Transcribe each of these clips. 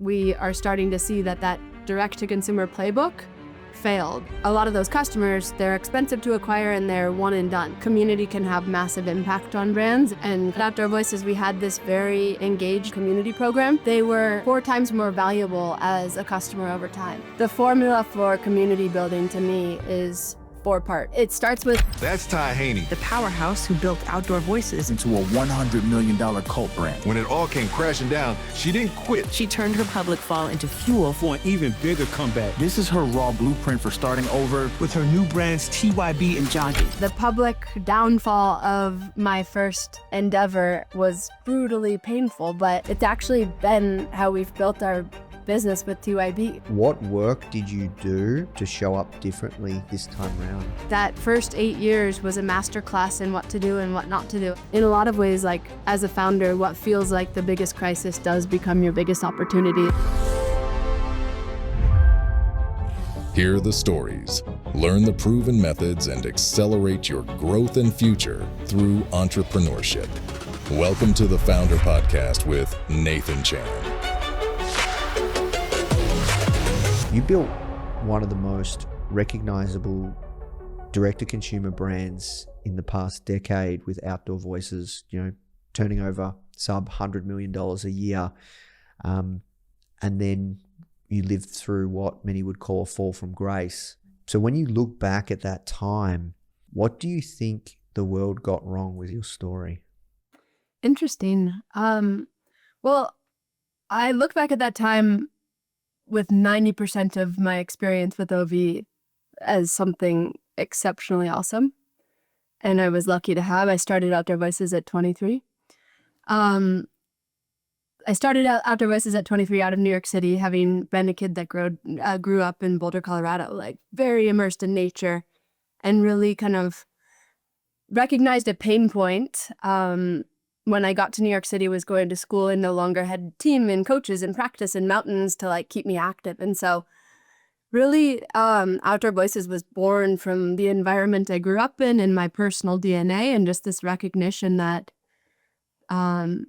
we are starting to see that direct-to-consumer playbook failed. A lot of those customers, they're expensive to acquire and they're one and done. Community can have massive impact on brands. And at Outdoor Voices, we had this very engaged community program. They were 4 times more valuable as a customer over time. The formula for community building to me is 4-part. It starts with... That's Ty Haney, the powerhouse who built Outdoor Voices into a $100 million cult brand. When it all came crashing down, she didn't quit. She turned her public fall into fuel for an even bigger comeback. This is her raw blueprint for starting over with her new brands TYB and Joggy. The public downfall of my first endeavor was brutally painful, but it's actually been how we've built our business with TYB. What work did you do to show up differently this time around? That first 8 years was a masterclass in what to do and what not to do. In a lot of ways, like as a founder, what feels like the biggest crisis does become your biggest opportunity. Hear the stories, learn the proven methods, and accelerate your growth and future through entrepreneurship. Welcome to the Foundr Podcast with Nathan Chan. You built one of the most recognizable direct-to-consumer brands in the past decade with Outdoor Voices, turning over sub $100 million a year. And then you lived through what many would call a fall from grace. So when you look back at that time, what do you think the world got wrong with your story? Interesting. Well, I look back at that time with 90% of my experience with OV as something exceptionally awesome. And I was lucky to have. I started Outdoor Voices at 23. I started Outdoor Voices at 23 out of New York City, having been a kid that grew up in Boulder, Colorado, like very immersed in nature, and really kind of recognized a pain point when I got to New York City, was going to school and no longer had team and coaches and practice and mountains to like keep me active. And so really Outdoor Voices was born from the environment I grew up in and my personal DNA, and just this recognition that, on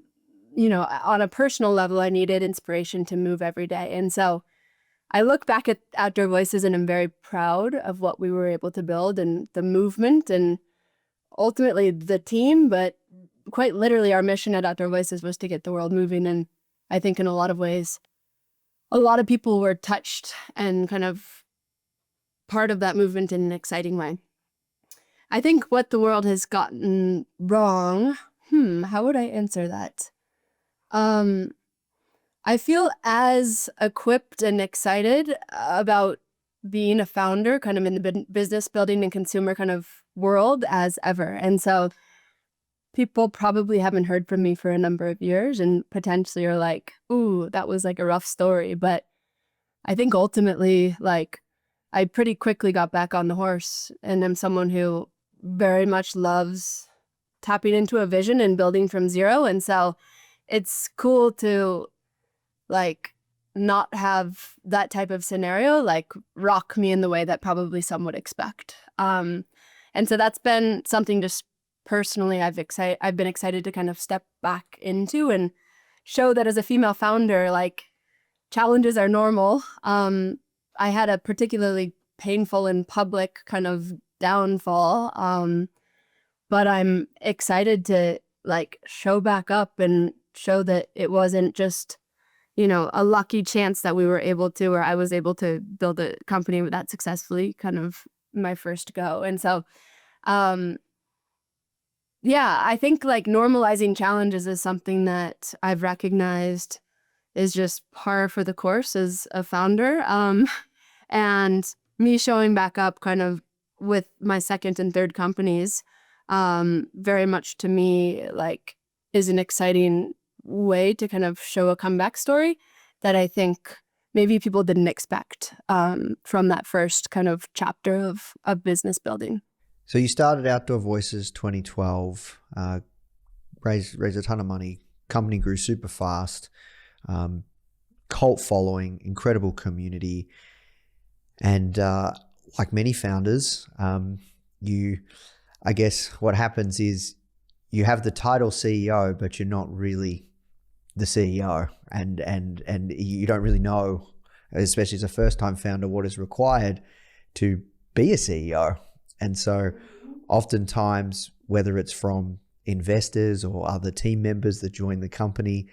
a personal level, I needed inspiration to move every day. And so I look back at Outdoor Voices and I'm very proud of what we were able to build and the movement and ultimately the team, but quite literally our mission at Outdoor Voices was to get the world moving. And I think in a lot of ways, a lot of people were touched and kind of part of that movement in an exciting way. I think what the world has gotten wrong, how would I answer that? I feel as equipped and excited about being a founder kind of in the business building and consumer kind of world as ever. And so people probably haven't heard from me for a number of years and potentially are like, ooh, that was like a rough story. But I think ultimately, like, I pretty quickly got back on the horse, and I'm someone who very much loves tapping into a vision and building from zero. And so it's cool to like not have that type of scenario like rock me in the way that probably some would expect. And so that's been something just personally I've been excited to kind of step back into and show that as a female founder, like, challenges are normal. I had a particularly painful and public kind of downfall, but I'm excited to like show back up and show that it wasn't just, a lucky chance that we were able to, or I was able to build a company that successfully, kind of my first go. And so, I think like normalizing challenges is something that I've recognized is just par for the course as a founder. And me showing back up kind of with my second and third companies, very much to me, like, is an exciting way to kind of show a comeback story that I think maybe people didn't expect from that first kind of chapter of business building. So you started Outdoor Voices 2012, raised a ton of money, company grew super fast, cult following, incredible community. And like many founders, I guess what happens is you have the title CEO, but you're not really the CEO, and you don't really know, especially as a first-time founder, what is required to be a CEO. And so oftentimes, whether it's from investors or other team members that join the company,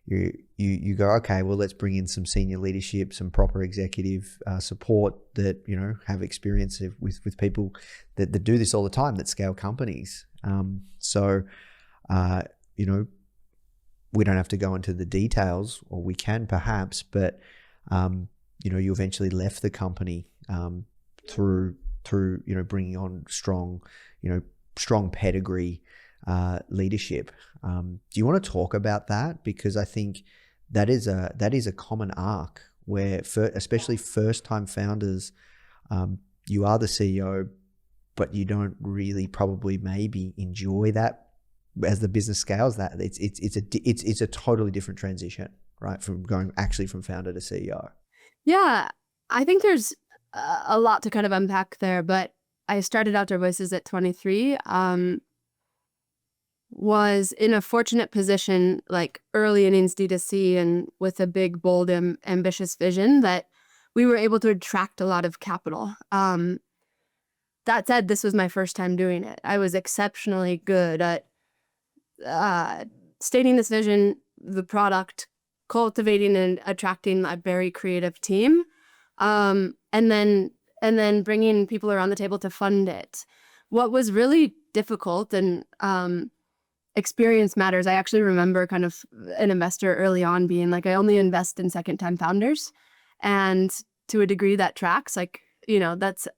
you go, okay, well, let's bring in some senior leadership, some proper executive support that, have experience with people that do this all the time, that scale companies. We don't have to go into the details, or we can perhaps, but you eventually left the company through bringing on strong pedigree leadership. Do you want to talk about that? Because I think that is a common arc where, especially first-time founders, you are the CEO, but you don't really probably maybe enjoy that as the business scales. That it's a totally different transition, right? From going actually from founder to CEO. Yeah, I think there's a lot to kind of unpack there, but I started Outdoor Voices at 23. Was in a fortunate position, like early innings D2C, and with a big, bold, ambitious vision that we were able to attract a lot of capital. That said, this was my first time doing it. I was exceptionally good at stating this vision, the product, cultivating and attracting a very creative team, and then bringing people around the table to fund it. What was really difficult, and experience matters. I actually remember kind of an investor early on being like, I only invest in second-time founders. And to a degree that tracks, that's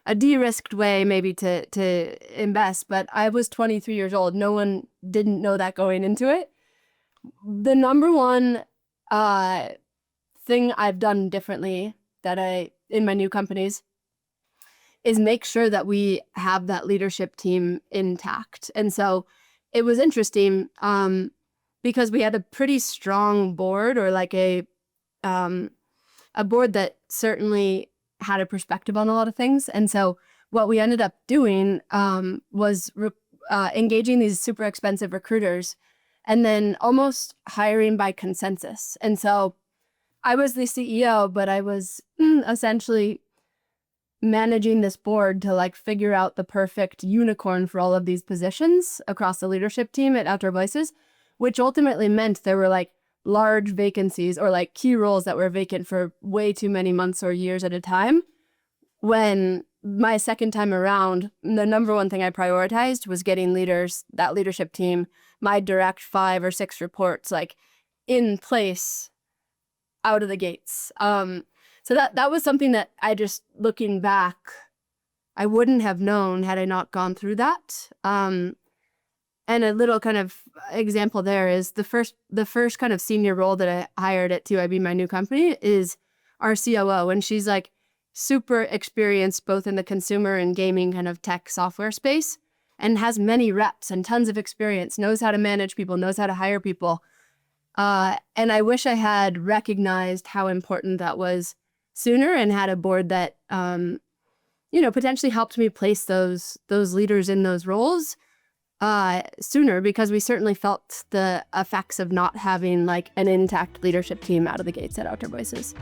a de-risked way maybe to invest. But I was 23 years old. No one didn't know that going into it. The number one thing I've done differently in my new companies is make sure that we have that leadership team intact. And so it was interesting because we had a pretty strong board, or like a board that certainly had a perspective on a lot of things. And so what we ended up doing was engaging these super expensive recruiters and then almost hiring by consensus. And so I was the CEO, but I was essentially managing this board to figure out the perfect unicorn for all of these positions across the leadership team at Outdoor Voices, which ultimately meant there were large vacancies or key roles that were vacant for way too many months or years at a time. When my second time around, the number one thing I prioritized was getting leaders, that leadership team, my direct 5 or 6 reports, in place out of the gates. So that was something that I just, looking back, I wouldn't have known had I not gone through that. And a little kind of example there is the first kind of senior role that I hired at TYB, my new company, is our COO. And she's super experienced both in the consumer and gaming kind of tech software space, and has many reps and tons of experience, knows how to manage people, knows how to hire people. And I wish I had recognized how important that was sooner, and had a board that, potentially helped me place those leaders in those roles sooner, because we certainly felt the effects of not having an intact leadership team out of the gates at Outdoor Voices.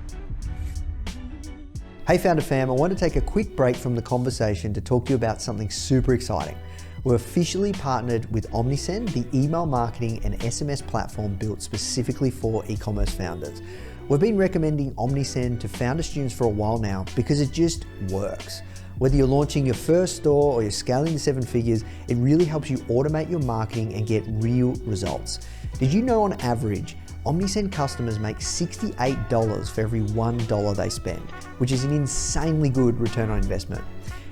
Hey Founder Fam, I want to take a quick break from the conversation to talk to you about something super exciting. We're officially partnered with Omnisend, the email marketing and SMS platform built specifically for e-commerce founders. We've been recommending Omnisend to founder students for a while now because it just works. Whether you're launching your first store or you're scaling to 7 figures, it really helps you automate your marketing and get real results. Did you know on average, Omnisend customers make $68 for every $1 they spend, which is an insanely good return on investment.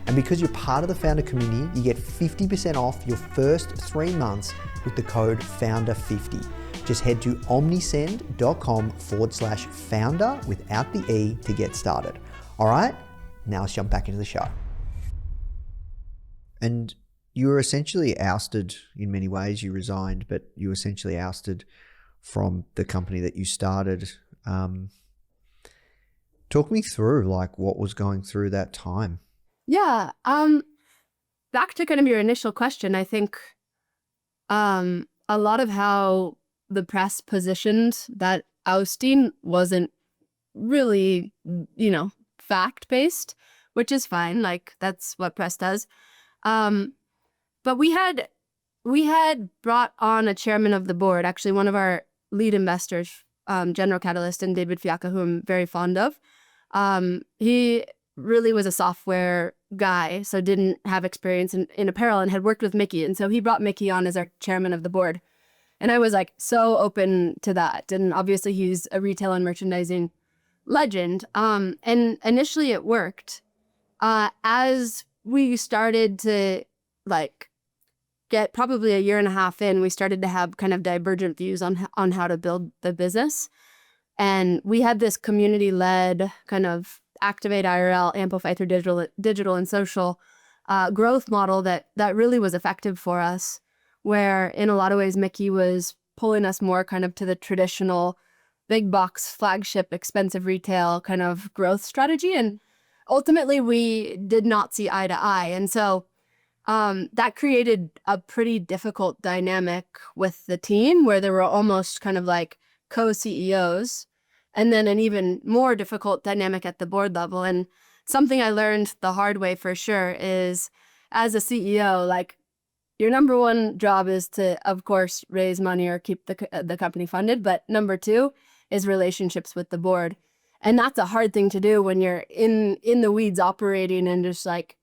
And because you're part of the founder community, you get 50% off your first 3 months with the code FOUNDER50. Just head to omnisend.com/founder without the E to get started. All right, now let's jump back into the show. And you were essentially ousted in many ways. You resigned, but you were essentially ousted from the company that you started. Talk me through what was going through that time. Yeah. Back to kind of your initial question, I think a lot of how the press positioned that ousting wasn't really, fact-based, which is fine. Like, that's what press does. But we had brought on a chairman of the board, actually one of our lead investors, General Catalyst and David Fiacca, who I'm very fond of. He really was a software guy, so didn't have experience in apparel and had worked with Mickey. And so he brought Mickey on as our chairman of the board. And I was like so open to that. And obviously he's a retail and merchandising legend. And initially it worked. As we started to get probably a year and a half in, we started to have kind of divergent views on how to build the business. And we had this community-led kind of activate IRL, amplify through digital and social growth model that really was effective for us, where in a lot of ways Mickey was pulling us more kind of to the traditional big box, flagship, expensive retail kind of growth strategy. And ultimately we did not see eye to eye. And so that created a pretty difficult dynamic with the team, where there were almost kind of like co-CEOs, and then an even more difficult dynamic at the board level. And something I learned the hard way for sure is, as a CEO, like, your number one job is to, of course, raise money or keep the company funded. But number two is relationships with the board. And that's a hard thing to do when you're in the weeds operating, and just like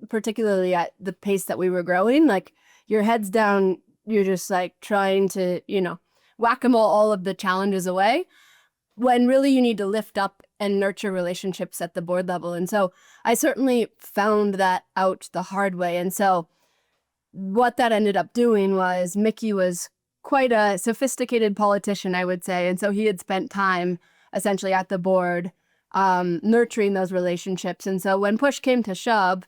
particularly at the pace that we were growing, like, your head's down, you're just like trying to, whack-a-mole all of the challenges away, when really you need to lift up and nurture relationships at the board level. And so I certainly found that out the hard way. And so what that ended up doing was, Mickey was quite a sophisticated politician, I would say. And so he had spent time essentially at the board nurturing those relationships. And so when push came to shove,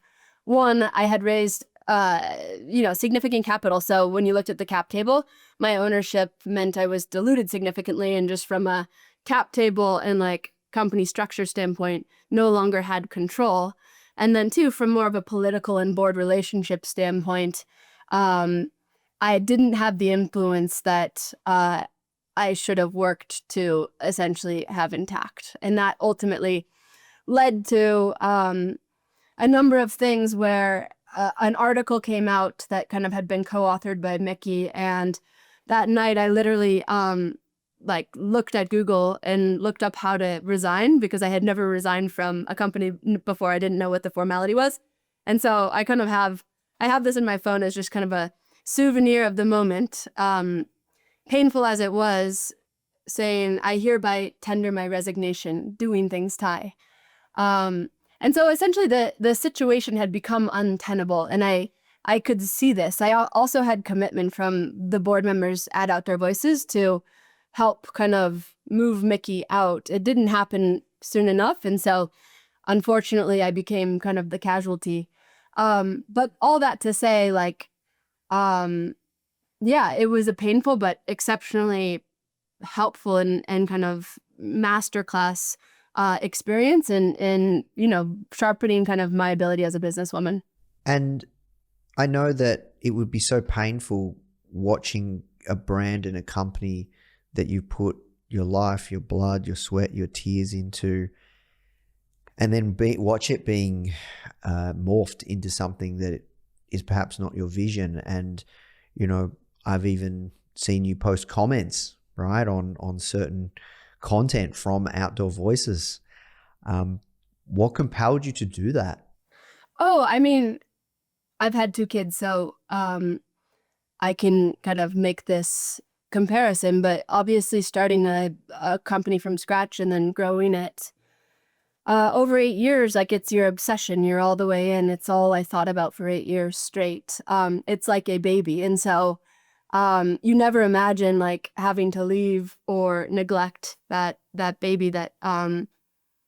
one, I had raised significant capital. So when you looked at the cap table, my ownership meant I was diluted significantly, and just from a cap table and like company structure standpoint, no longer had control. And then two, from more of a political and board relationship standpoint, I didn't have the influence that I should have worked to essentially have intact. And that ultimately led to a number of things where an article came out that kind of had been co-authored by Mickey. And that night I literally looked at Google and looked up how to resign, because I had never resigned from a company before. I didn't know what the formality was. And so I have this in my phone as just kind of a souvenir of the moment, painful as it was, saying, "I hereby tender my resignation, doing things Thai." And so essentially the situation had become untenable, and I could see this. I also had commitment from the board members at Outdoor Voices to help kind of move Mickey out. It didn't happen soon enough, and so unfortunately I became kind of the casualty. But all that to say, it was a painful but exceptionally helpful and kind of masterclass experience in sharpening kind of my ability as a businesswoman. And I know that it would be so painful watching a brand and a company that you put your life, your blood, your sweat, your tears into, and then watch it being morphed into something that is perhaps not your vision. And, I've even seen you post comments, right, on certain content from Outdoor Voices. What compelled you to do that? Oh, I mean, I've had 2 kids, so I can kind of make this comparison, but obviously starting a company from scratch and then growing it over 8 years, like, it's your obsession. You're all the way in. It's all I thought about for 8 years straight. It's like a baby. And so you never imagine like having to leave or neglect that baby that,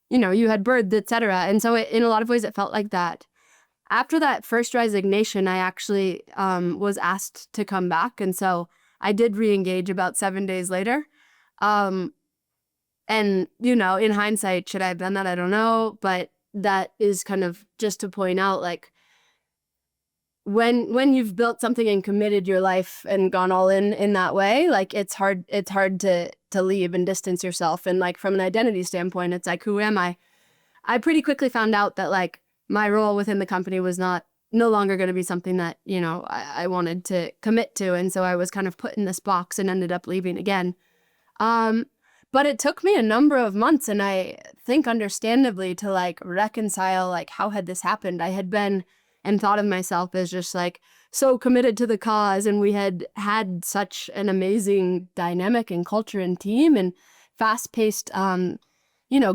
you had birthed, et cetera. And so in a lot of ways it felt like that. After that first resignation, I actually was asked to come back. And so I did re-engage about 7 days later. And, in hindsight, should I have done that? I don't know. But that is kind of just to point out, like, when you've built something and committed your life and gone all in that way, like it's hard to leave and distance yourself. And like from an identity standpoint, it's like, who am I? I pretty quickly found out that like my role within the company was no longer going to be something that, you know, I wanted to commit to. And so I was kind of put in this box and ended up leaving again. But it took me a number of months, and I think understandably, to like reconcile like how had this happened. I had been and thought of myself as just like so committed to the cause, and we had such an amazing dynamic and culture and team and fast-paced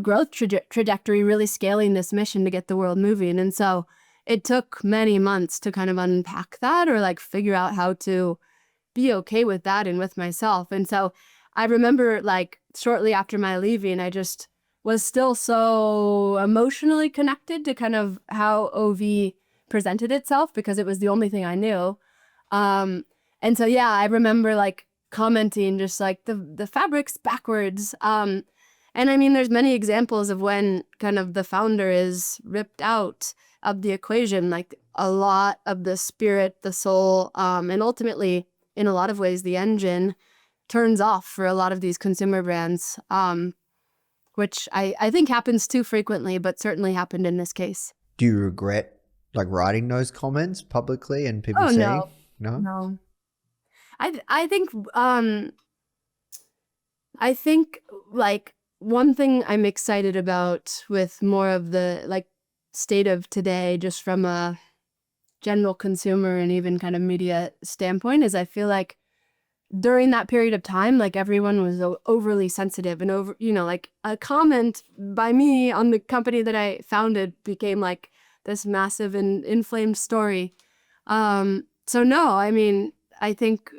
growth trajectory, really scaling this mission to get the world moving. And so it took many months to kind of unpack that, or like figure out how to be okay with that and with myself. And so I remember like shortly after my leaving, I just was still so emotionally connected to kind of how OV presented itself, because it was the only thing I knew. And so, yeah, I remember like commenting just like the fabric's backwards. And I mean, there's many examples of when kind of the founder is ripped out of the equation, like a lot of the spirit, the soul, and ultimately, in a lot of ways, the engine turns off for a lot of these consumer brands, which I think happens too frequently, but certainly happened in this case. Do you regret like writing those comments publicly and people saying? No. I think like one thing I'm excited about with more of the like state of today, just from a general consumer and even kind of media standpoint, is I feel like during that period of time, like everyone was overly sensitive, and like a comment by me on the company that I founded became like this massive and inflamed story. So no, I mean, I think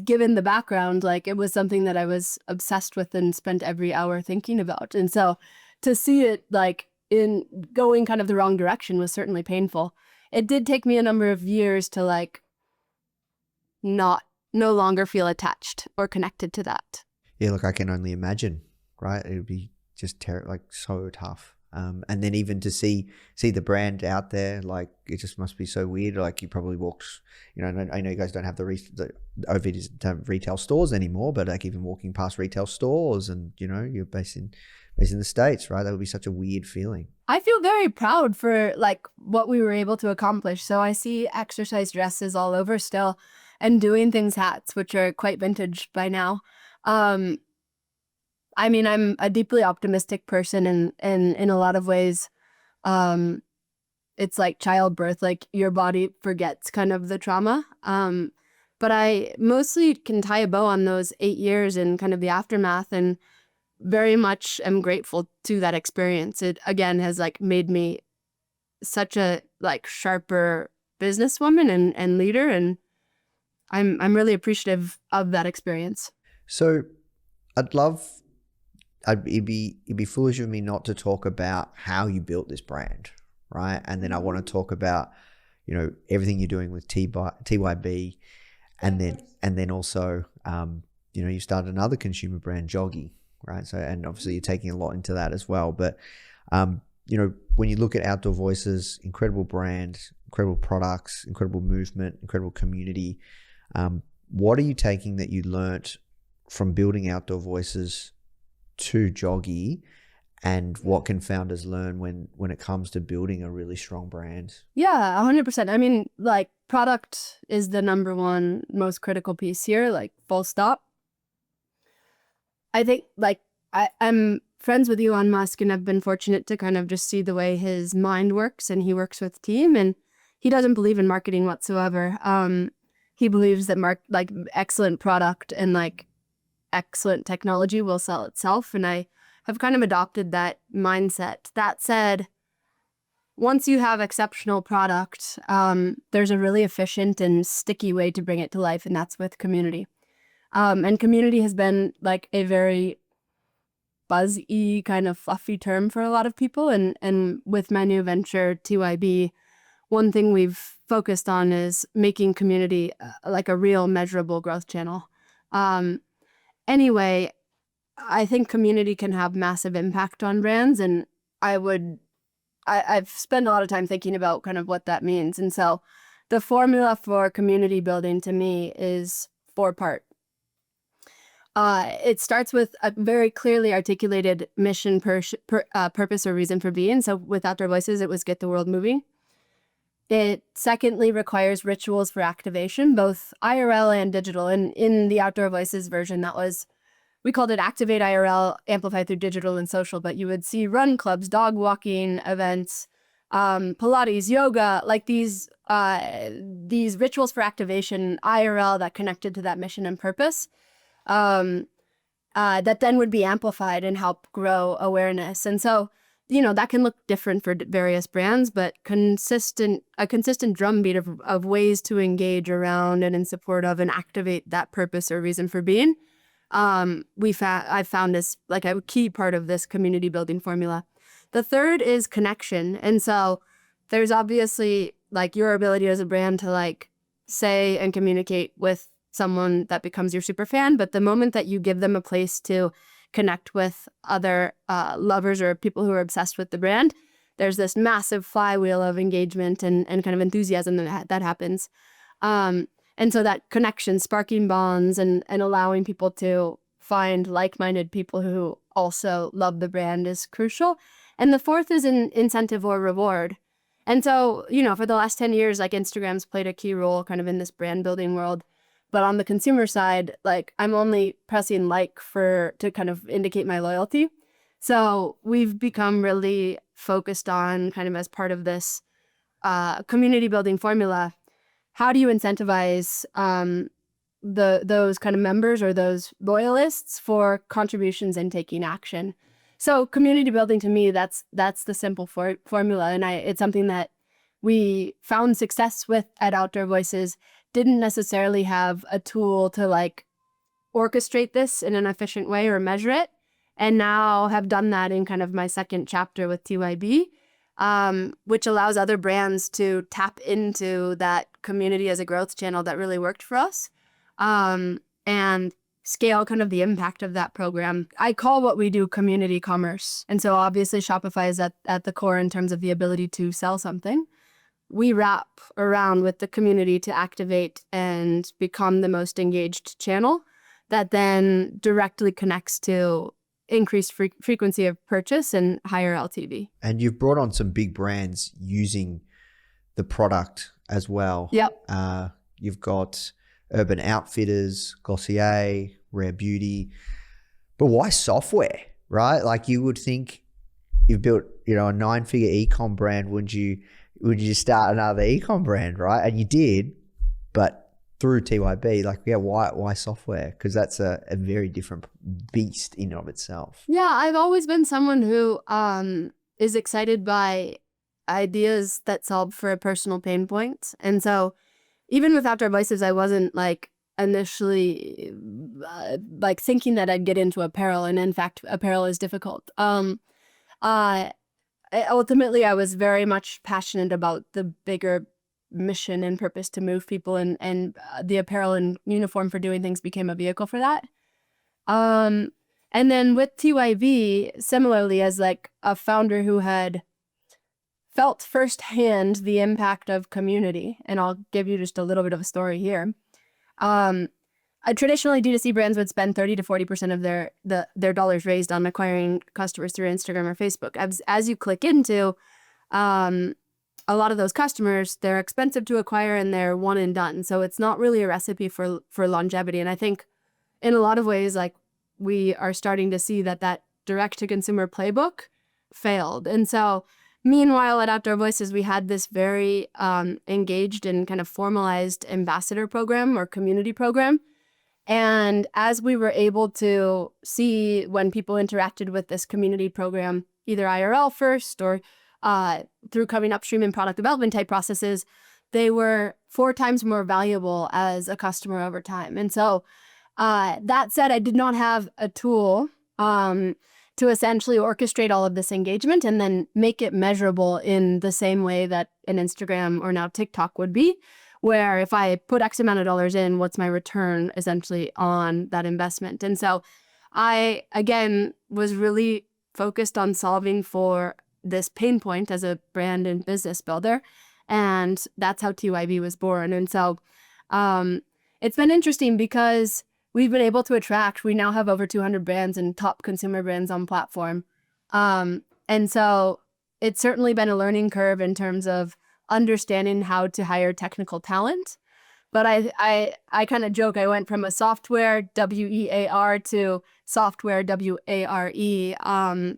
given the background, like it was something that I was obsessed with and spent every hour thinking about. And so to see it like in going kind of the wrong direction was certainly painful. It did take me a number of years to like no longer feel attached or connected to that. Yeah, look, I can only imagine, right? It would be just like so tough. And then even to see the brand out there, like it just must be so weird. Like you probably walked, I know you guys don't have the OV doesn't have retail stores anymore, but like even walking past retail stores, and you're based in the States, right? That would be such a weird feeling. I feel very proud for like what we were able to accomplish. So I see exercise dresses all over still, and Doing Things hats, which are quite vintage by now. I mean, I'm a deeply optimistic person, and in a lot of ways, it's like childbirth, like your body forgets kind of the trauma. But I mostly can tie a bow on those 8 years and kind of the aftermath, and very much am grateful to that experience. It again has like made me such a like sharper businesswoman and leader, and I'm really appreciative of that experience. So it'd be foolish of me not to talk about how you built this brand, right? And then I want to talk about, everything you're doing with TYB, and then also, you started another consumer brand, Joggy, right? So, and obviously you're taking a lot into that as well. But, when you look at Outdoor Voices, incredible brand, incredible products, incredible movement, incredible community. What are you taking that you learnt from building Outdoor Voices to Joggy, and what can founders learn when it comes to building a really strong brand? Yeah, 100%. I mean, like product is the number one most critical piece here, like full stop. I think like I'm friends with Elon Musk, and I've been fortunate to kind of just see the way his mind works, and he works with team, and he doesn't believe in marketing whatsoever. He believes that excellent product and like excellent technology will sell itself, and I have kind of adopted that mindset. That said, once you have exceptional product, there's a really efficient and sticky way to bring it to life, and that's with community. And community has been like a very buzzy kind of fluffy term for a lot of people, and with my new venture TYB, one thing we've focused on is making community like a real measurable growth channel. Anyway, I think community can have massive impact on brands, and I've spent a lot of time thinking about kind of what that means. And so the formula for community building to me is 4-part. It starts with a very clearly articulated mission, purpose, or reason for being. So with Outdoor Voices, it was get the world moving. It secondly requires rituals for activation, both IRL and digital. And in the Outdoor Voices version, we called it Activate IRL, amplified through digital and social, but you would see run clubs, dog walking events, Pilates, yoga, like these rituals for activation, IRL, that connected to that mission and purpose, that then would be amplified and help grow awareness. And so, that can look different for various brands, but a consistent drumbeat of ways to engage around and in support of and activate that purpose or reason for being. I've found this like a key part of this community building formula. The third is connection. And so there's obviously like your ability as a brand to like say and communicate with someone that becomes your super fan. But the moment that you give them a place to connect with other lovers or people who are obsessed with the brand, there's this massive flywheel of engagement and kind of enthusiasm that happens. And so that connection, sparking bonds and allowing people to find like-minded people who also love the brand is crucial. And the fourth is an incentive or reward. And so, for the last 10 years, like Instagram's played a key role kind of in this brand building world. But on the consumer side, like I'm only pressing like to kind of indicate my loyalty. So we've become really focused on kind of as part of this community building formula, how do you incentivize those kind of members or those loyalists for contributions and taking action? So community building to me, that's the simple formula. And it's something that we found success with at Outdoor Voices, didn't necessarily have a tool to like orchestrate this in an efficient way or measure it. And now have done that in kind of my second chapter with TYB, which allows other brands to tap into that community as a growth channel that really worked for us, and scale kind of the impact of that program. I call what we do community commerce. And so obviously Shopify is at the core in terms of the ability to sell something. We wrap around with the community to activate and become the most engaged channel that then directly connects to increased frequency of purchase and higher LTV. And you've brought on some big brands using the product as well. Yep. You've got Urban Outfitters, Glossier, Rare Beauty. But why software, right? Like you would think you've built, a 9-figure e-com brand, would you start another e-com brand, right? And you did, but through TYB, why software? Because that's a very different beast in and of itself. Yeah, I've always been someone who is excited by ideas that solve for a personal pain point. And so even with Outdoor Voices, I wasn't like initially like thinking that I'd get into apparel. And in fact, apparel is difficult. Ultimately, I was very much passionate about the bigger mission and purpose to move people, and the apparel and uniform for doing things became a vehicle for that. And then with TYB, similarly, as like a founder who had felt firsthand the impact of community, and I'll give you just a little bit of a story here. Traditionally, D2C brands would spend 30 to 40% of their dollars raised on acquiring customers through Instagram or Facebook. As you click into a lot of those customers, they're expensive to acquire and they're one and done. So it's not really a recipe for longevity. And I think in a lot of ways, like we are starting to see that direct to consumer playbook failed. And so meanwhile, at Outdoor Voices, we had this very engaged and kind of formalized ambassador program or community program. And as we were able to see when people interacted with this community program, either IRL first or through coming upstream in product development type processes, they were 4 times more valuable as a customer over time. And so that said, I did not have a tool to essentially orchestrate all of this engagement and then make it measurable in the same way that an Instagram or now TikTok would be, where if I put X amount of dollars in, what's my return essentially on that investment? And so I, again, was really focused on solving for this pain point as a brand and business builder. And that's how TYB was born. And so it's been interesting because we've been able to attract, we now have over 200 brands and top consumer brands on platform. And so it's certainly been a learning curve in terms of understanding how to hire technical talent. But I kind of joke, I went from a software WEAR to software WARE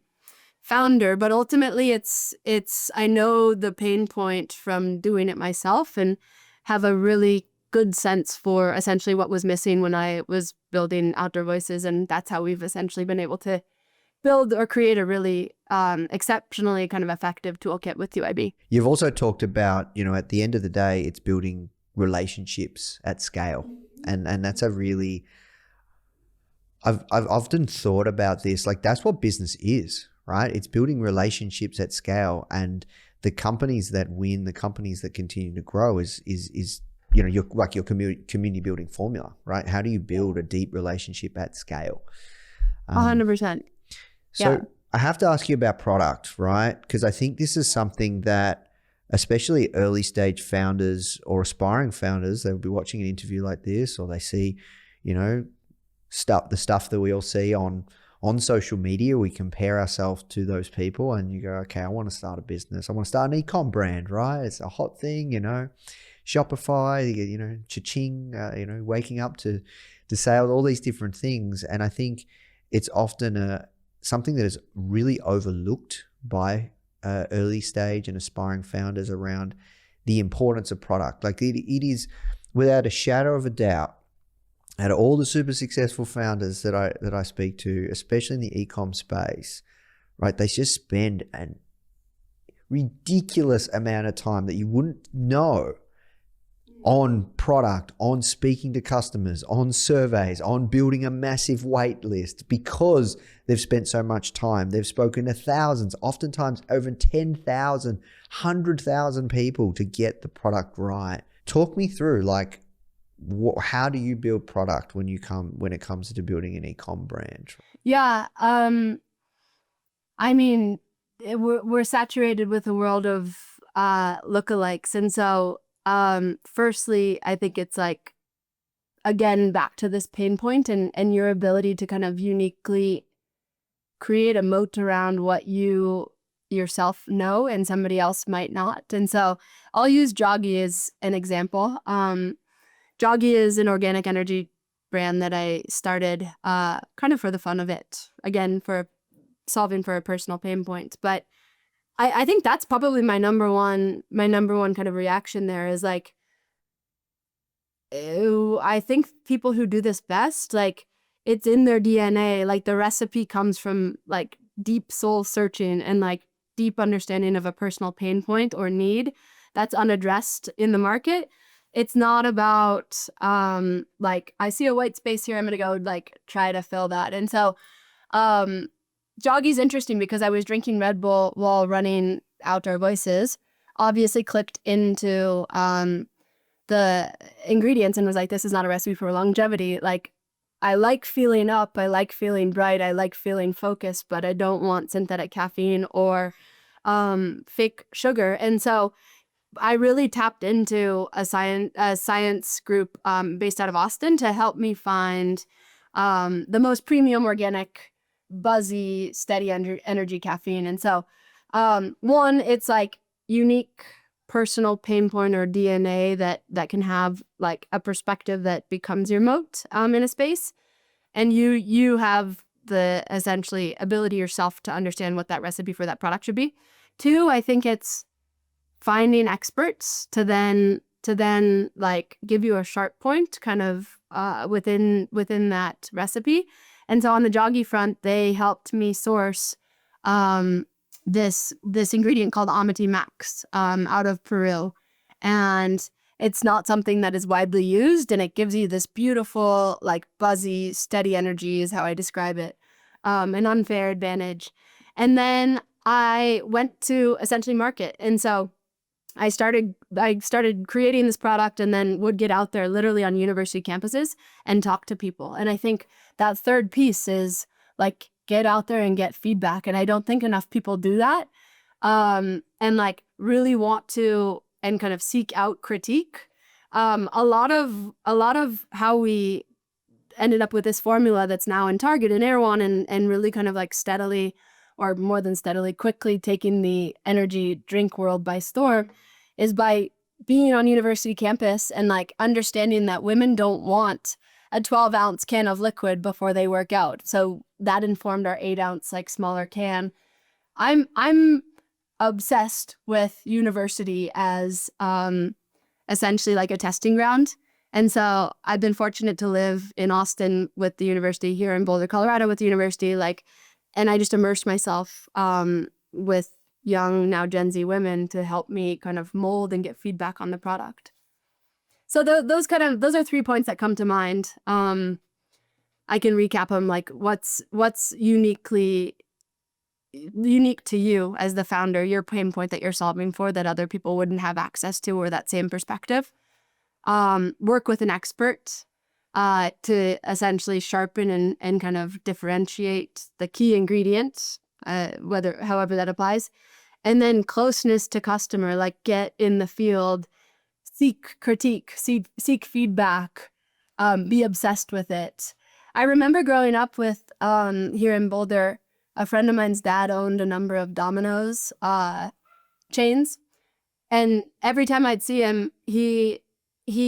founder, but ultimately it's I know the pain point from doing it myself and have a really good sense for essentially what was missing when I was building Outdoor Voices, and that's how we've essentially been able to build or create a really exceptionally kind of effective toolkit with TYB. You've also talked about, at the end of the day, it's building relationships at scale, and that's a really I've often thought about this, like that's what business is, right? It's building relationships at scale, and the companies that win, the companies that continue to grow is your community building formula, right? How do you build a deep relationship at scale? 100%. So Yeah. I have to ask you about product, right? Because I think this is something that especially early stage founders or aspiring founders, they'll be watching an interview like this, or they see, the stuff that we all see on social media. We compare ourselves to those people, and you go, okay, I want to start a business. I want to start an e-com brand, right? It's a hot thing, Shopify, cha-ching, waking up to sales, all these different things. And I think it's often something that is really overlooked by early stage and aspiring founders around the importance of product. Like it is, without a shadow of a doubt, out of all the super successful founders that I speak to, especially in the e-com space, right, they just spend a ridiculous amount of time that you wouldn't know on product, on speaking to customers, on surveys, on building a massive wait list, because they've spent so much time. They've spoken to thousands, oftentimes over 10,000, 100,000 people to get the product right. Talk me through, like, how do you build product when it comes to building an e-com brand? Yeah. I mean, we're saturated with a world of lookalikes. And so firstly, I think it's like, again, back to this pain point and your ability to kind of uniquely create a moat around what you yourself know and somebody else might not. And so I'll use Joggy as an example. Joggy is an organic energy brand that I started kind of for the fun of it, again, for solving for a personal pain point. But I think that's probably my number one kind of reaction there is like, ew, I think people who do this best, like it's in their DNA, like the recipe comes from like deep soul searching and like deep understanding of a personal pain point or need that's unaddressed in the market. It's not about like I see a white space here, I'm gonna go like try to fill that. And so Joggy's interesting because I was drinking Red Bull while running Outdoor Voices, obviously clicked into the ingredients and was like, this is not a recipe for longevity. Like I like feeling up, I like feeling bright, I like feeling focused, but I don't want synthetic caffeine or fake sugar. And so I really tapped into a science group based out of Austin to help me find the most premium, organic, buzzy, steady energy caffeine. And so one, it's like unique personal pain point or DNA that can have like a perspective that becomes your moat in a space. And you have the essentially ability yourself to understand what that recipe for that product should be. Two, I think it's finding experts to then like give you a sharp point kind of within that recipe. And so on the Joggy front, they helped me source this ingredient called Amity Max out of Peru. And it's not something that is widely used, and it gives you this beautiful, like buzzy, steady energy is how I describe it, an unfair advantage. And then I went to essentially market. And so I started creating this product and then would get out there literally on university campuses and talk to people. And I think that third piece is like get out there and get feedback. And I don't think enough people do that. And like really want to and kind of seek out critique. A lot of how we ended up with this formula that's now in Target and Erewhon and really kind of like steadily, or more than steadily, quickly taking the energy drink world by storm, is by being on university campus and like understanding that women don't want a 12-ounce can of liquid before they work out. So that informed our 8-ounce like smaller can. I'm obsessed with university as essentially like a testing ground. And so I've been fortunate to live in Austin with the university, here in Boulder, Colorado with the university, like, and I just immersed myself with young, now Gen Z women to help me kind of mold and get feedback on the product. So those are 3 points that come to mind. I can recap them, like what's unique to you as the founder, your pain point that you're solving for that other people wouldn't have access to, or that same perspective. Work with an expert to essentially sharpen and kind of differentiate the key ingredients, however that applies. And then closeness to customer, like get in the field, seek critique, seek feedback, be obsessed with it. I remember growing up with, here in Boulder, a friend of mine's dad owned a number of Domino's chains. And every time I'd see him, he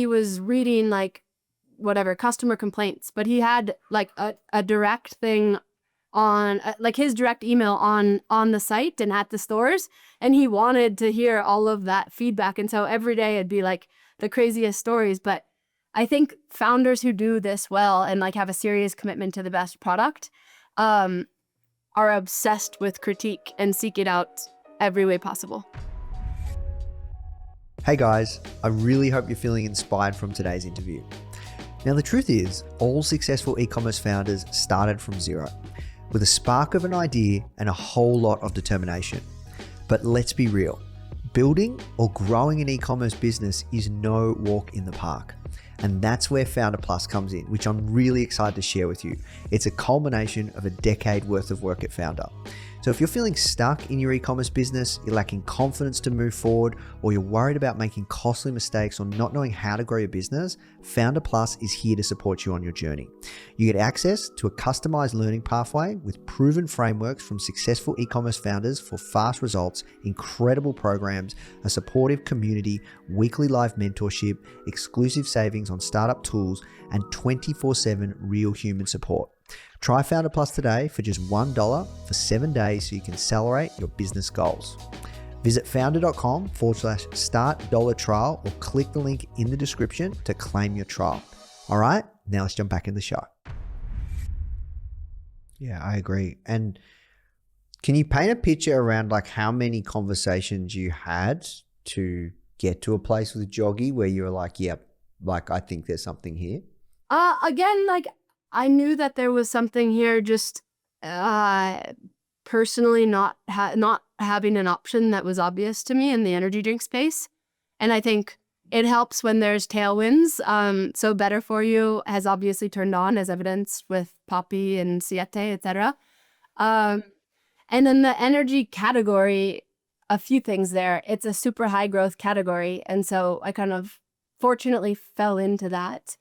was reading like whatever customer complaints, but he had like a direct thing on like his direct email on the site and at the stores, and he wanted to hear all of that feedback. And so every day it'd be like the craziest stories. But I think founders who do this well and like have a serious commitment to the best product are obsessed with critique and seek it out every way possible. Hey guys, I really hope you're feeling inspired from today's interview. Now, the truth is, all successful e-commerce founders started from zero, with a spark of an idea and a whole lot of determination. But let's be real, building or growing an e-commerce business is no walk in the park. And that's where Foundr Plus comes in, which I'm really excited to share with you. It's a culmination of a decade worth of work at Foundr. So if you're feeling stuck in your e-commerce business, you're lacking confidence to move forward, or you're worried about making costly mistakes or not knowing how to grow your business, Foundr Plus is here to support you on your journey. You get access to a customized learning pathway with proven frameworks from successful e-commerce founders for fast results, incredible programs, a supportive community, weekly live mentorship, exclusive savings on startup tools, and 24/7 real human support. Try Foundr Plus today for just $1 for 7 days so you can accelerate your business goals. Visit foundr.com/start $trial or click the link in the description to claim your trial. All right, now let's jump back in the show. Yeah, I agree. And can you paint a picture around like how many conversations you had to get to a place with Joggy where you were like, yep, like I think there's something here? Again, like I knew that there was something here, just personally not having an option that was obvious to me in the energy drink space. And I think it helps when there's tailwinds. So Better For You has obviously turned on, as evidenced with Poppy and Siete, etc. And then the energy category, a few things there. It's a super high growth category. And so I kind of fortunately fell into that.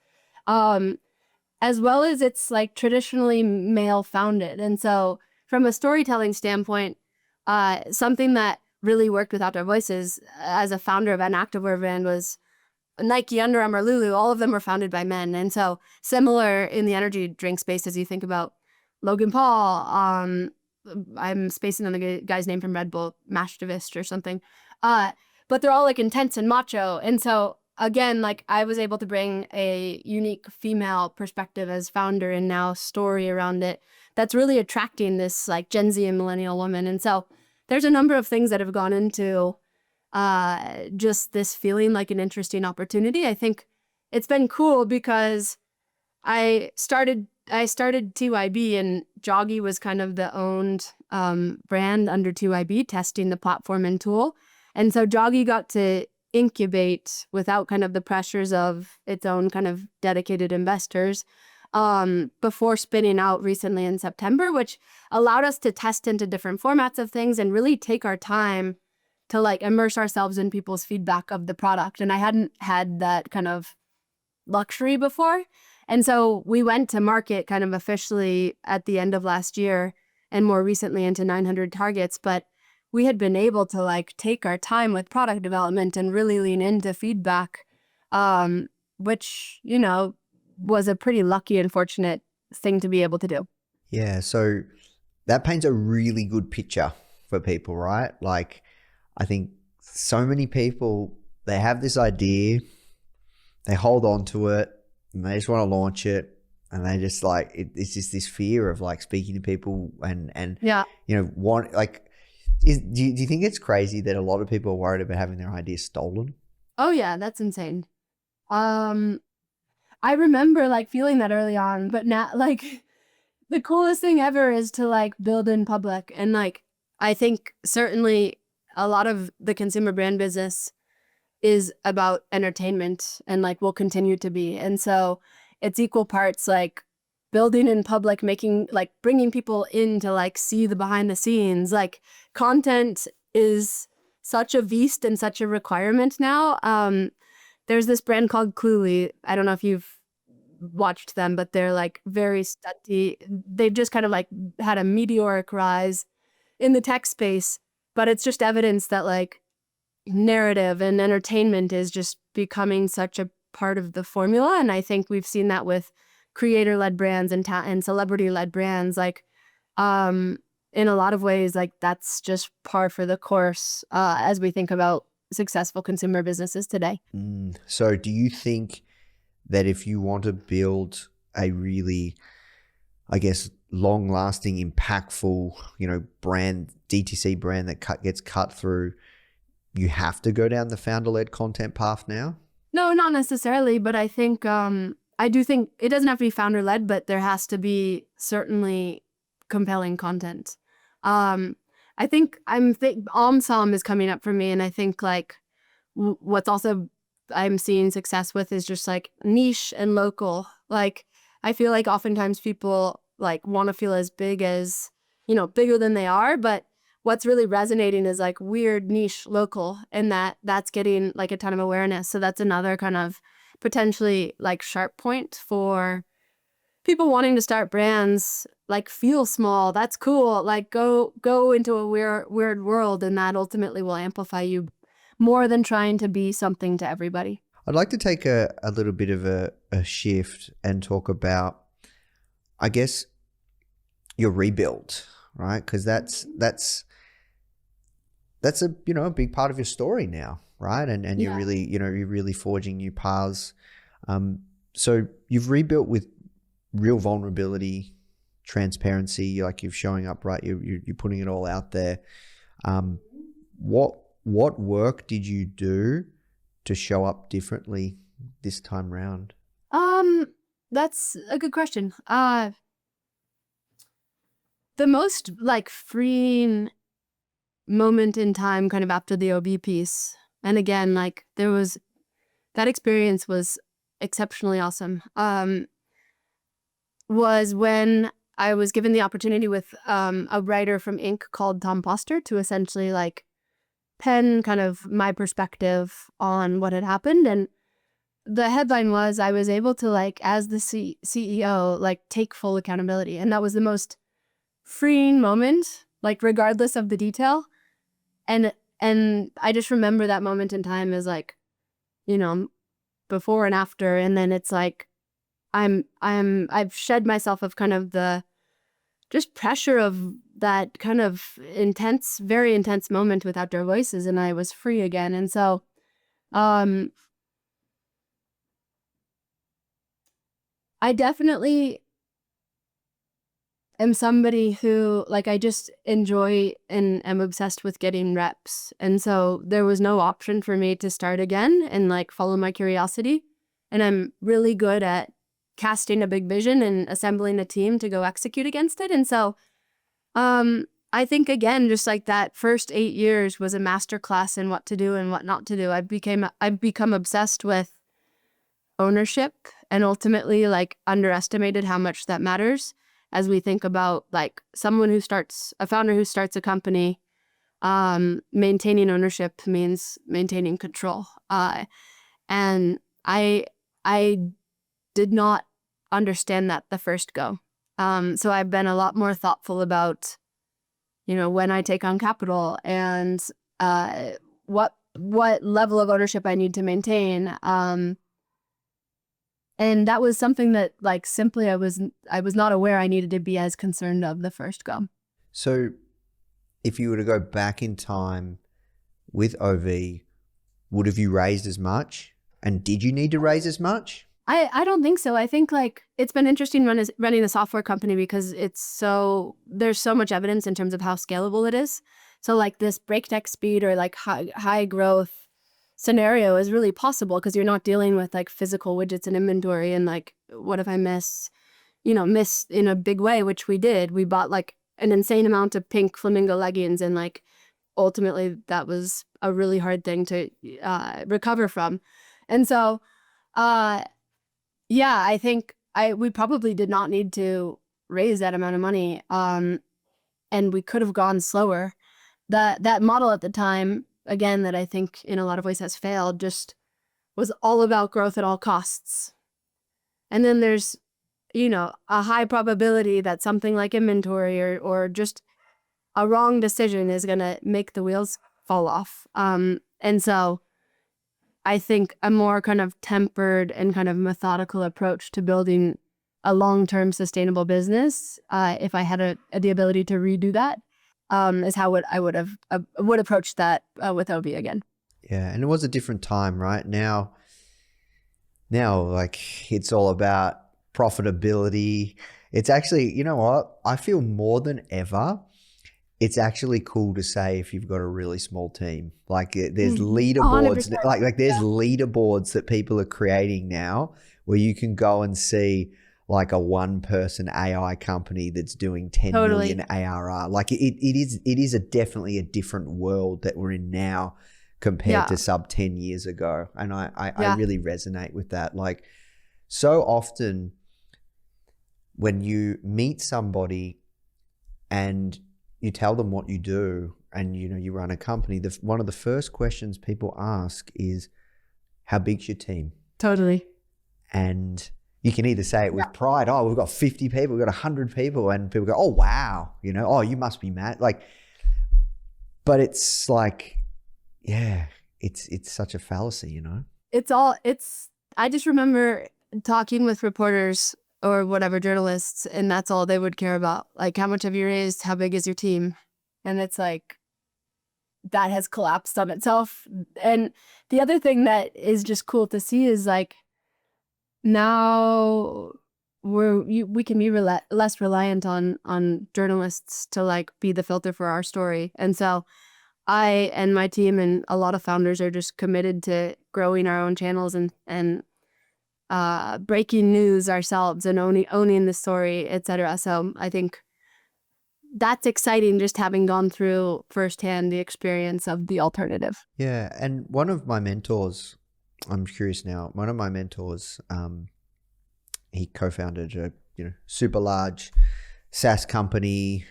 As well as it's like traditionally male founded. And so from a storytelling standpoint, something that really worked with Outdoor Voices as a founder of an activewear brand was Nike, Under Armour, Lulu. All of them were founded by men. And so similar in the energy drink space as you think about Logan Paul, I'm spacing on the guy's name from Red Bull, Mashtivist or something. But they're all like intense and macho. And so again, like I was able to bring a unique female perspective as founder and now story around it that's really attracting this like Gen Z and millennial woman. And so there's a number of things that have gone into just this feeling like an interesting opportunity. I think it's been cool because I started TYB and Joggy was kind of the owned brand under TYB, testing the platform and tool. And so Joggy got to incubate without kind of the pressures of its own kind of dedicated investors before spinning out recently in September, which allowed us to test into different formats of things and really take our time to like immerse ourselves in people's feedback of the product. And I hadn't had that kind of luxury before. And so we went to market kind of officially at the end of last year and more recently into 900 targets. But we had been able to like take our time with product development and really lean into feedback, which, you know, was a pretty lucky and fortunate thing to be able to do. Yeah, so that paints a really good picture for people, right? Like, I think so many people, they have this idea, they hold on to it, and they just want to launch it, and they just like, it's just this fear of like speaking to people and Yeah. you know, want like, do you think it's crazy that a lot of people are worried about having their ideas stolen? Oh yeah, that's insane. I remember like feeling that early on, but now like the coolest thing ever is to like build in public. And like, I think certainly a lot of the consumer brand business is about entertainment and like will continue to be. And so it's equal parts like building in public, making like bringing people in to like see the behind the scenes. Like content is such a beast and such a requirement now. There's this brand called Cluely. I don't know if you've watched them, but they're like very stunty. They've just kind of like had a meteoric rise in the tech space, but it's just evidence that like narrative and entertainment is just becoming such a part of the formula. And I think we've seen that with creator-led brands and celebrity-led brands. Like, in a lot of ways, like that's just par for the course as we think about successful consumer businesses today. So do you think that if you want to build a really, I guess, long-lasting, impactful, you know, brand, DTC brand that gets cut through, you have to go down the founder-led content path now? No, not necessarily, but I think I do think it doesn't have to be founder-led, but there has to be certainly compelling content. I think OMSOM is coming up for me, and I think like what's also I'm seeing success with is just like niche and local. Like I feel like oftentimes people like want to feel as big as, you know, bigger than they are, but what's really resonating is like weird niche local, and that's getting like a ton of awareness. So that's another kind of potentially like sharp point for people wanting to start brands. Like feel small, that's cool. Like go into a weird world, and that ultimately will amplify you more than trying to be something to everybody. I'd like to take a little bit of a shift and talk about, I guess, your rebuild, right? Because that's a, you know, a big part of your story now, right? And you're really, you know, you're really forging new paths. So you've rebuilt with real vulnerability, transparency, like you're showing up, right? You're putting it all out there. What work did you do to show up differently this time round? That's a good question. The most like freeing moment in time kind of after the OB piece, and again, like there was that experience was exceptionally awesome, was when I was given the opportunity with a writer from Inc. called Tom Foster to essentially like pen kind of my perspective on what had happened. And the headline was I was able to like, as the CEO, like take full accountability. And that was the most freeing moment, like regardless of the detail. And I just remember that moment in time as like, you know, before and after. And then it's like, I've shed myself of kind of the just pressure of that kind of intense, very intense moment with Outdoor Voices, and I was free again. And so, I definitely am somebody who, like, I just enjoy and am obsessed with getting reps. And so there was no option for me to start again and like follow my curiosity. And I'm really good at casting a big vision and assembling a team to go execute against it. And so I think, again, just like that first 8 years was a masterclass in what to do and what not to do. I've become obsessed with ownership and ultimately like underestimated how much that matters as we think about like a founder who starts a company. Maintaining ownership means maintaining control. And I did not understand that the first go. So I've been a lot more thoughtful about, when I take on capital and what level of ownership I need to maintain. And that was something that, like, simply I was not aware I needed to be as concerned of the first go. So if you were to go back in time with OV, would have you raised as much? And did you need to raise as much? I don't think so. I think, like, it's been interesting running a software company because there's so much evidence in terms of how scalable it is. So, like, this breakneck speed or like high growth scenario is really possible because you're not dealing with like physical widgets and inventory and like, what if I miss in a big way, which we did. We bought like an insane amount of pink flamingo leggings, and like ultimately that was a really hard thing to recover from. And so yeah, I think we probably did not need to raise that amount of money, and we could have gone slower. That model at the time, again, that I think in a lot of ways has failed, just was all about growth at all costs. And then there's, a high probability that something like inventory or just a wrong decision is going to make the wheels fall off. And so I think a more kind of tempered and kind of methodical approach to building a long-term sustainable business, if I had the ability to redo that, is how I would approach that with OV again. Yeah, and it was a different time, right? Now like it's all about profitability. It's actually, you know what? I feel more than ever, it's actually cool to say if you've got a really small team. Like there's leaderboards, 100%. like there's leaderboards that people are creating now where you can go and see like a one-person AI company that's doing 10 million ARR. Like it is definitely a different world that we're in now compared to sub 10 years ago. And I really resonate with that. Like so often when you meet somebody and you tell them what you do and you run a company, one of the first questions people ask is, how big's your team? Totally. And you can either say it with pride, oh, we've got 50 people, we've got 100 people, and people go, oh, wow, oh, you must be mad. Like, but it's like, yeah, it's such a fallacy, I just remember talking with reporters or whatever, journalists, and that's all they would care about. Like, how much have you raised? How big is your team? And it's like, that has collapsed on itself. And the other thing that is just cool to see is like, now we can be less reliant on journalists to like be the filter for our story. And so I and my team and a lot of founders are just committed to growing our own channels and breaking news ourselves and owning the story, etc. So I think that's exciting, just having gone through firsthand the experience of the alternative. Yeah, and one of my mentors, I'm curious now, one of my mentors, he co-founded a super large SaaS company,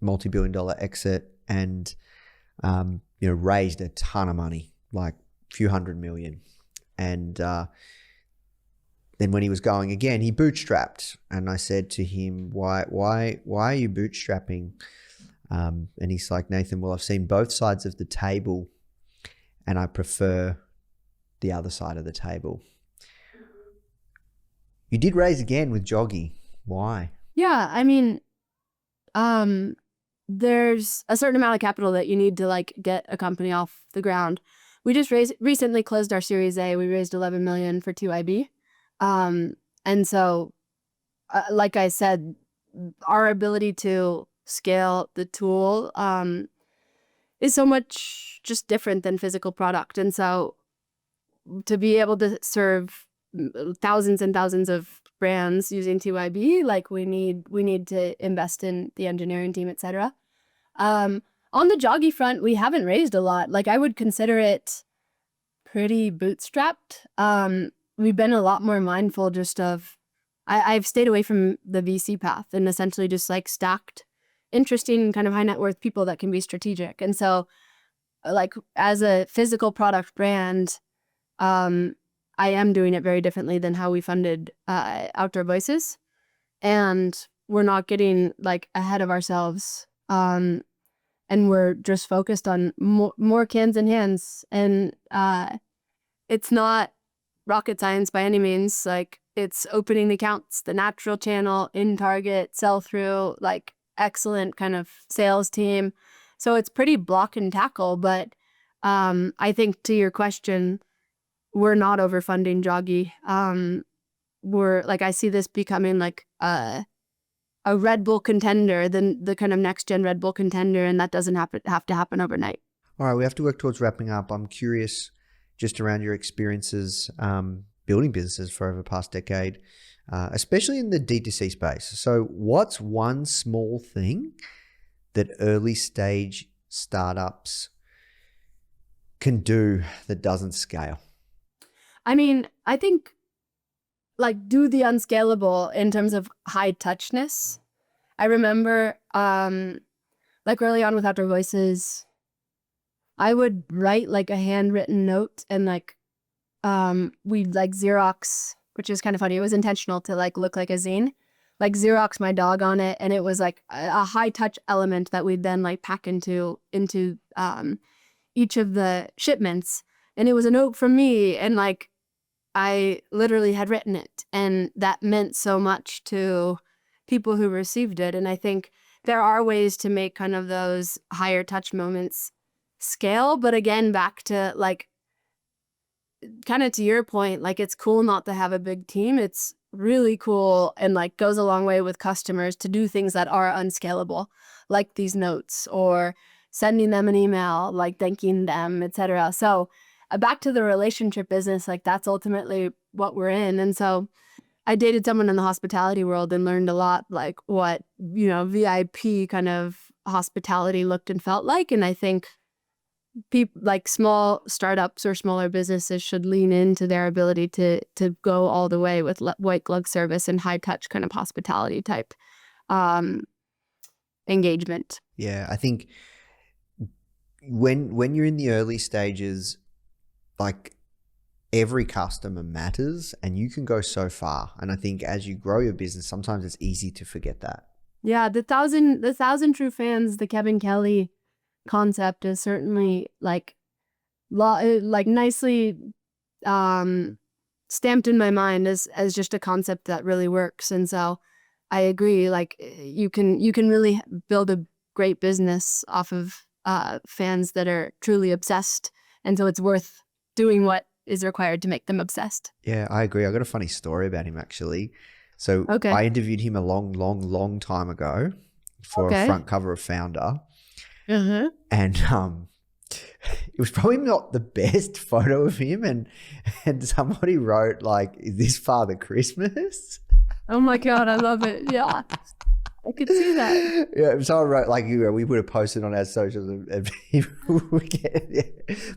multi-billion dollar exit, and raised a ton of money, like a few $100 million. And then when he was going again, he bootstrapped. And I said to him, why are you bootstrapping? And he's like, Nathan, well, I've seen both sides of the table and I prefer the other side of the table. You did raise again with Joggy. Why? Yeah, I mean, there's a certain amount of capital that you need to like get a company off the ground. We just recently closed our Series A. We raised 11 million for TYB. And so, like I said, our ability to scale the tool is so much just different than physical product. And so to be able to serve thousands and thousands of brands using TYB, like we need to invest in the engineering team, etc. On the Joggy front, we haven't raised a lot. Like I would consider it pretty bootstrapped. We've been a lot more mindful just of, I've stayed away from the VC path and essentially just like stacked interesting kind of high net worth people that can be strategic. And so like as a physical product brand, I am doing it very differently than how we funded Outdoor Voices. And we're not getting like ahead of ourselves. And we're just focused on more cans in hands. And it's not rocket science by any means. Like it's opening accounts, the natural channel, in Target, sell through, like excellent kind of sales team. So it's pretty block and tackle. But I think to your question, we're not overfunding Joggy. We're like, I see this becoming like a Red Bull contender, the kind of next gen Red Bull contender, and that doesn't have to happen overnight. All right, we have to work towards wrapping up. I'm curious just around your experiences building businesses for over the past decade, especially in the D2C space. So what's one small thing that early stage startups can do that doesn't scale? I mean, I think like do the unscalable in terms of high touchness. I remember like early on with Outdoor Voices, I would write like a handwritten note and like we'd like Xerox, which is kind of funny. It was intentional to like look like a zine, like Xerox my dog on it. And it was like a high touch element that we'd then like pack into each of the shipments. And it was a note from me. And like, I literally had written it. And that meant so much to people who received it. And I think there are ways to make kind of those higher touch moments scale. But again, back to like, kind of to your point, like it's cool not to have a big team. It's really cool and like goes a long way with customers to do things that are unscalable, like these notes or sending them an email, like thanking them, etc. So back to the relationship business, like that's ultimately what we're in. And so I dated someone in the hospitality world and learned a lot like what, you know, VIP kind of hospitality looked and felt like. And I think people like small startups or smaller businesses should lean into their ability to go all the way with white glove service and high touch kind of hospitality type engagement. Yeah, I think when you're in the early stages, like every customer matters and you can go so far. And I think as you grow your business, sometimes it's easy to forget that. Yeah, the thousand true fans, the Kevin Kelly concept is certainly like nicely stamped in my mind as just a concept that really works. And so I agree, like you can really build a great business off of fans that are truly obsessed. And so it's worth doing what is required to make them obsessed. Yeah, I agree. I got a funny story about him actually. So Okay. I interviewed him a long time ago for a front cover of Foundr. Uh-huh. And it was probably not the best photo of him. And somebody wrote like, "Is this Father Christmas?" Oh my God, I love it. Yeah, I could see that. Yeah, someone wrote like, we would have posted on our socials, and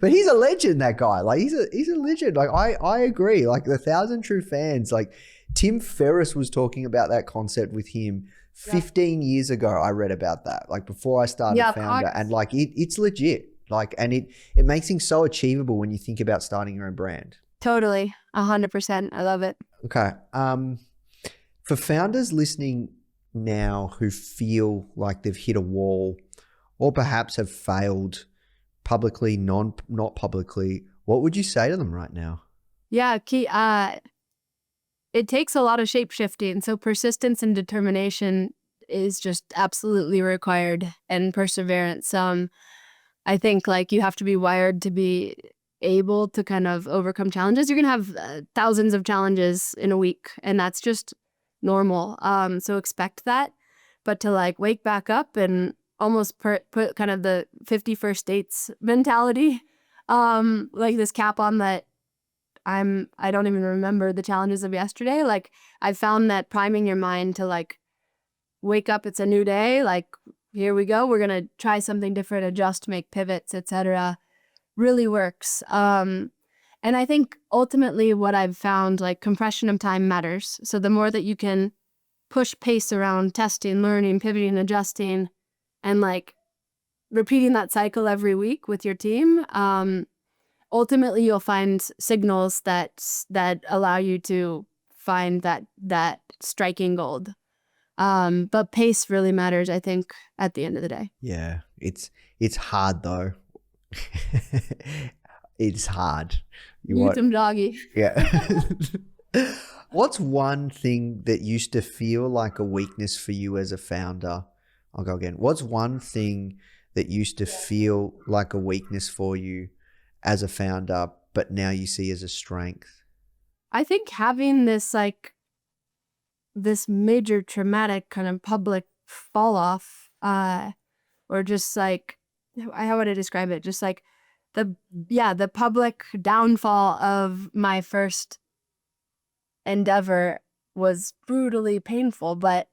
but he's a legend. That guy, like, he's a legend. Like, I agree. Like the 1,000 true fans. Like Tim Ferriss was talking about that concept with him 15 years ago. I read about that, like before I started Foundr, and like it's legit. Like, and it makes things so achievable when you think about starting your own brand. Totally, 100%. I love it. Okay, for founders listening now who feel like they've hit a wall or perhaps have failed publicly, not publicly, what would you say to them right now? Yeah, it takes a lot of shape shifting. So persistence and determination is just absolutely required, and perseverance. I think like you have to be wired to be able to kind of overcome challenges. You're going to have thousands of challenges in a week, and that's just normal. So expect that, but to like wake back up and almost put kind of the 50 first dates mentality, like this cap on that I don't even remember the challenges of yesterday. Like I've found that priming your mind to like wake up, it's a new day, like here we go, we're gonna try something different, adjust, make pivots, etc. really works. And I think ultimately what I've found, like compression of time matters. So the more that you can push pace around testing, learning, pivoting, adjusting, and like repeating that cycle every week with your team, ultimately you'll find signals that allow you to find that striking gold. But pace really matters, I think, at the end of the day. Yeah, it's hard though. It's hard. Eat some Joggy. Yeah. What's one thing that used to feel like a weakness for you as a founder? I'll go again. What's one thing that used to feel like a weakness for you as a founder, but now you see as a strength? I think having this major traumatic kind of public fall off, or just like, how would I describe it? Just like the public downfall of my first endeavor was brutally painful, but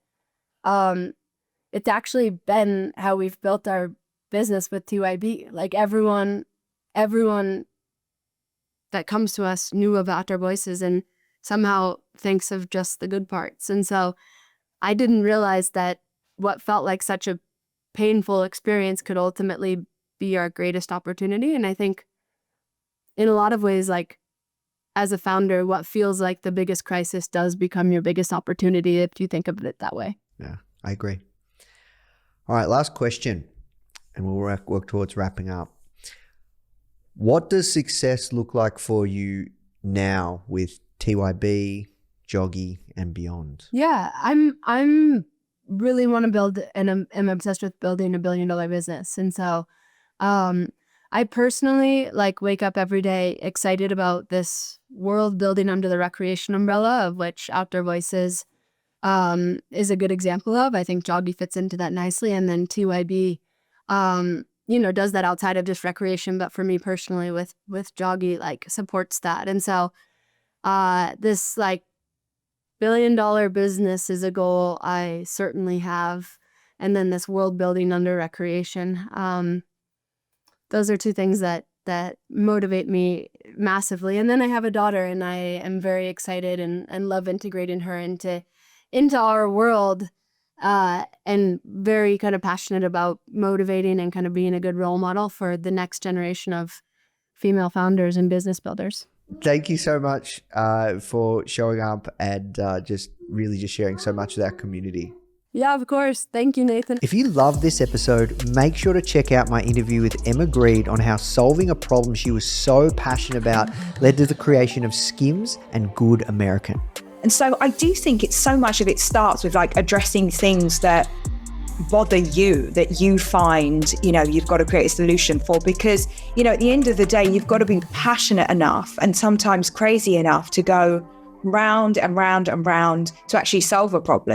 it's actually been how we've built our business with TYB. Like everyone that comes to us knew about our voices and somehow thinks of just the good parts. And so I didn't realize that what felt like such a painful experience could ultimately be our greatest opportunity. And I think in a lot of ways, like as a founder, what feels like the biggest crisis does become your biggest opportunity if you think of it that way. Yeah, I agree. All right, last question, and we'll work towards wrapping up. What does success look like for you now with TYB, Joggy, and beyond? Yeah, I'm really want to build, and I'm obsessed with building $1 billion business. And so I personally like wake up every day excited about this world building under the recreation umbrella, of which Outdoor Voices is a good example of. I think Joggy fits into that nicely. And then TYB, does that outside of just recreation. But for me personally with Joggy, like supports that. And so this like $1 billion business is a goal I certainly have. And then this world building under recreation. Those are two things that motivate me massively. And then I have a daughter, and I am very excited and love integrating her into our world, and very kind of passionate about motivating and kind of being a good role model for the next generation of female founders and business builders. Thank you so much for showing up and just sharing so much with our community. Yeah, of course. Thank you, Nathan. If you love this episode, make sure to check out my interview with Emma Greed on how solving a problem she was so passionate about led to the creation of Skims and Good American. And so I do think so much of it starts with like addressing things that bother you, that you find, you've got to create a solution for, because, at the end of the day, you've got to be passionate enough and sometimes crazy enough to go round and round and round to actually solve a problem.